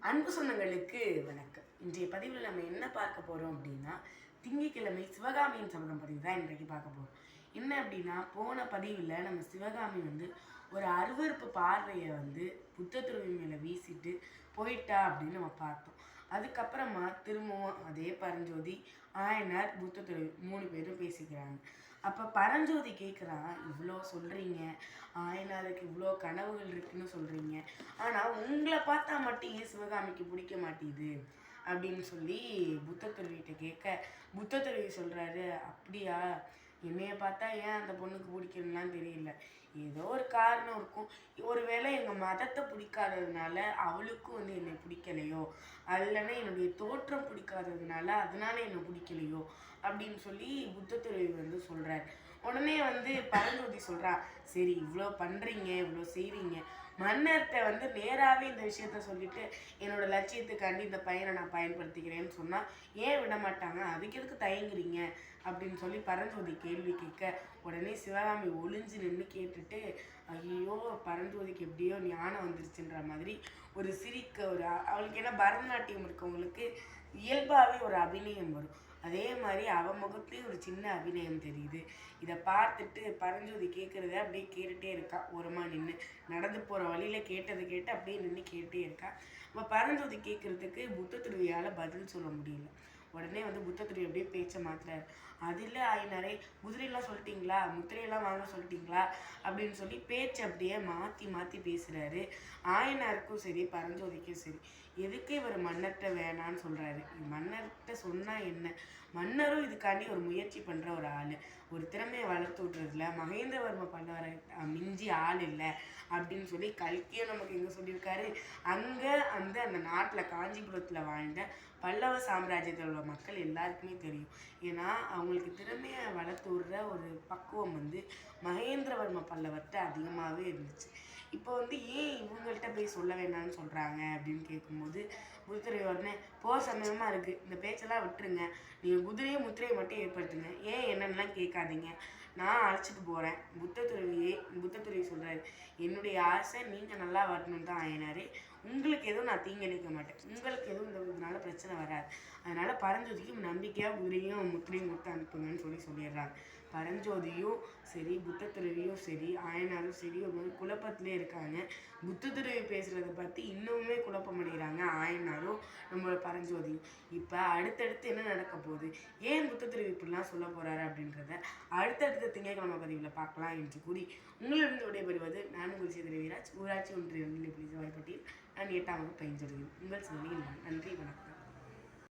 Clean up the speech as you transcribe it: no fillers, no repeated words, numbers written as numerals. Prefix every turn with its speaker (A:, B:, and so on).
A: அன்பு சொந்தங்களுக்கு வணக்கம். இன்றைய பதிவில் நம்ம என்ன பார்க்க போகிறோம் அப்படின்னா, திங்கட்கிழமை சிவகாமியின் சபதம் பதிவு தான் இன்றைக்கு பார்க்க போகிறோம். என்ன அப்படின்னா, போன பதிவில் நம்ம சிவகாமி ஒரு அருவருப்பு பார்வையை புத்தத்துறவி மேலே வீசிட்டு போயிட்டா அப்படின்னு நம்ம பார்த்தோம். அதுக்கப்புறமா திரும்பவும் அதே பரஞ்சோதி, ஆயனார், புத்தத்துறவி 3 பேரும் பேசிக்கிறாங்க. அப்போ பரஞ்சோதி கேட்குறான், இவ்வளோ சொல்கிறீங்க, ஆயனாருக்கு இவ்வளோ கனவுகள் இருக்குன்னு சொல்கிறீங்க, ஆனால் உங்களை பார்த்தா மட்டும் ஏன் சிவகாமிக்கு பிடிக்க மாட்டேங்குது அப்படின்னு சொல்லி புத்தத்துறவிகிட்ட கேட்க, புத்தத்துறவி சொல்கிறாரு, அப்படியா, என்னைய பார்த்தா ஏன் அந்த பொண்ணுக்கு பிடிக்கணும்லாம் தெரியல, ஏதோ ஒரு காரணம் இருக்கும். ஒருவேளை எங்கள் மதத்தை பிடிக்காததுனால அவளுக்கும் என்னை பிடிக்கலையோ, இல்லைன்னா என்னுடைய தோற்றம் பிடிக்காததுனால அதனால என்னை பிடிக்கலையோ அப்படின்னு சொல்லி புத்தத்துறவி சொல்கிறார். உடனே பரஞ்சோதி சொல்கிறா, சரி இவ்வளோ பண்ணுறீங்க, இவ்வளோ செய்கிறீங்க, மன்னர்கிட்ட நேராகவே இந்த விஷயத்த சொல்லிட்டு என்னோட லட்சியத்துக்காண்டி இந்த பையனை நான் பயன்படுத்திக்கிறேன்னு சொன்னால் ஏன் விட மாட்டாங்க, அதுக்கு எதுக்கு தயங்குறீங்க அப்படின்னு சொல்லி பரஞ்சோதி கேள்வி கேட்க, உடனே சிவகாமி ஒளிஞ்சு நின்று கேட்டுட்டு, ஐயோ பரஞ்சோதிக்கு எப்படியோ ஞானம் வந்துருச்சுன்ற மாதிரி ஒரு சிரிக்க, அவளுக்கு ஏன்னா பரதநாட்டியம் இருக்கவங்களுக்கு இயல்பாகவே ஒரு அபிநயம் வரும். அதே மாதிரி அவன் முகத்துலேயும் ஒரு சின்ன அபிநயம் தெரியுது. இதை பார்த்துட்டு பரஞ்சோதி கேட்குறத அப்படியே கேட்டுகிட்டே இருக்கா. ஓரமாக நின்று நடந்து போகிற வழியில் கேட்டது கேட்டு அப்படியே நின்று கேட்டுகிட்டே இருக்கா. நம்ம பரஞ்சோதி கேட்குறதுக்கு புத்தத்துறவியால் பதில் சொல்ல முடியல. உடனே புத்தத்துறவி அப்படியே பேச்சை மாற்றுறாரு. அதில் ஆயினாரே, குதிரையெல்லாம் சொல்லிட்டீங்களா, முத்திரையெல்லாம் வாங்க சொல்லிட்டீங்களா அப்படின்னு சொல்லி பேச்சு அப்படியே மாற்றி மாற்றி பேசுகிறாரு. ஆயனாருக்கும் சரி பரஞ்சோதிக்கும் சரி, எதுக்கு இவர் மன்னர்கிட்ட வேணான்னு சொல்கிறாரு. மன்னர்கிட்ட சொன்னால் என்ன, மன்னரும் இதுக்காண்டி ஒரு முயற்சி பண்ணுற ஒரு ஆள், ஒரு திறமையை வளர்த்து விட்றதுல மகேந்திரவர்ம பல்லவரை மிஞ்சி ஆள் இல்லை அப்படின்னு சொல்லி கல்கியும் நமக்கு எங்கே சொல்லியிருக்காரு. அங்கே அந்த நாட்டில் காஞ்சிபுரத்தில் வாழ்ந்த பல்லவ சாம்ராஜ்யத்தில் உள்ள மக்கள் எல்லாருக்குமே தெரியும். ஏன்னா அவங்களுக்கு திறமையை வளர்த்து விடுற ஒரு பக்குவம் மகேந்திரவர்ம பல்லவர்கிட்ட அதிகமாகவே இருந்துச்சு. இப்போ ஏன் இவங்கள்ட்ட போய் சொல்ல வேணாம்னு சொல்கிறாங்க அப்படின்னு கேட்கும்போது, புத்தத்துறவி உடனே, சமயமாக இருக்குது, இந்த பேச்செல்லாம் விட்டுருங்க, நீங்கள் குதிரையும் முத்திரையை மட்டும் ஏற்படுத்துங்க, ஏன் என்னென்னலாம் கேட்காதீங்க, நான் அழைச்சிட்டு போகிறேன். புத்தத்துறவி சொல்கிறாரு, என்னுடைய ஆசை நீங்கள் நல்லா வரணும்னு தான் ஆயினாரு, உங்களுக்கு எதுவும் நான் தீங்கிழைக்க மாட்டேன், உங்களுக்கு எதுவும் இதனால பிரச்சனை வராது, அதனால் பரஞ்சோதிக்கும் நம்பிக்கையாக குதிரையும் முத்திரையும் கொடுத்து அனுப்புங்கன்னு சொல்லிடுறாங்க. பரஞ்சோதியும் சரி, புத்தத்துறவியும் சரி, ஆயனாரும் சரி ஒரு மாதிரி குழப்பத்திலே இருக்காங்க. புத்தத்துறவி பேசுகிறத பற்றி இன்னுமே குழப்பம் அடைகிறாங்க ஆயனாரும் நம்மளோட பரஞ்சோதியும். இப்போ அடுத்தடுத்து என்ன நடக்க போகுது, ஏன் புத்தத்துறவி இப்படிலாம் சொல்ல போகிறாரு அப்படின்றத அடுத்தடுத்த திங்கட்கிழமை பதிவில் பார்க்கலாம் என்று கூறி உங்களிடம் விடைபெறுவது நான் உங்கள் சேதுரை வீராஜ், ஊராட்சி ஒன்றிய நிலைப்பள்ளி செவ்வாய்ப்பட்டியில் நான் 8ஆம் வகுப்பு பயின்று வருகிறேன். உங்கள் சிந்தனையில் நன்றி, வணக்கம்.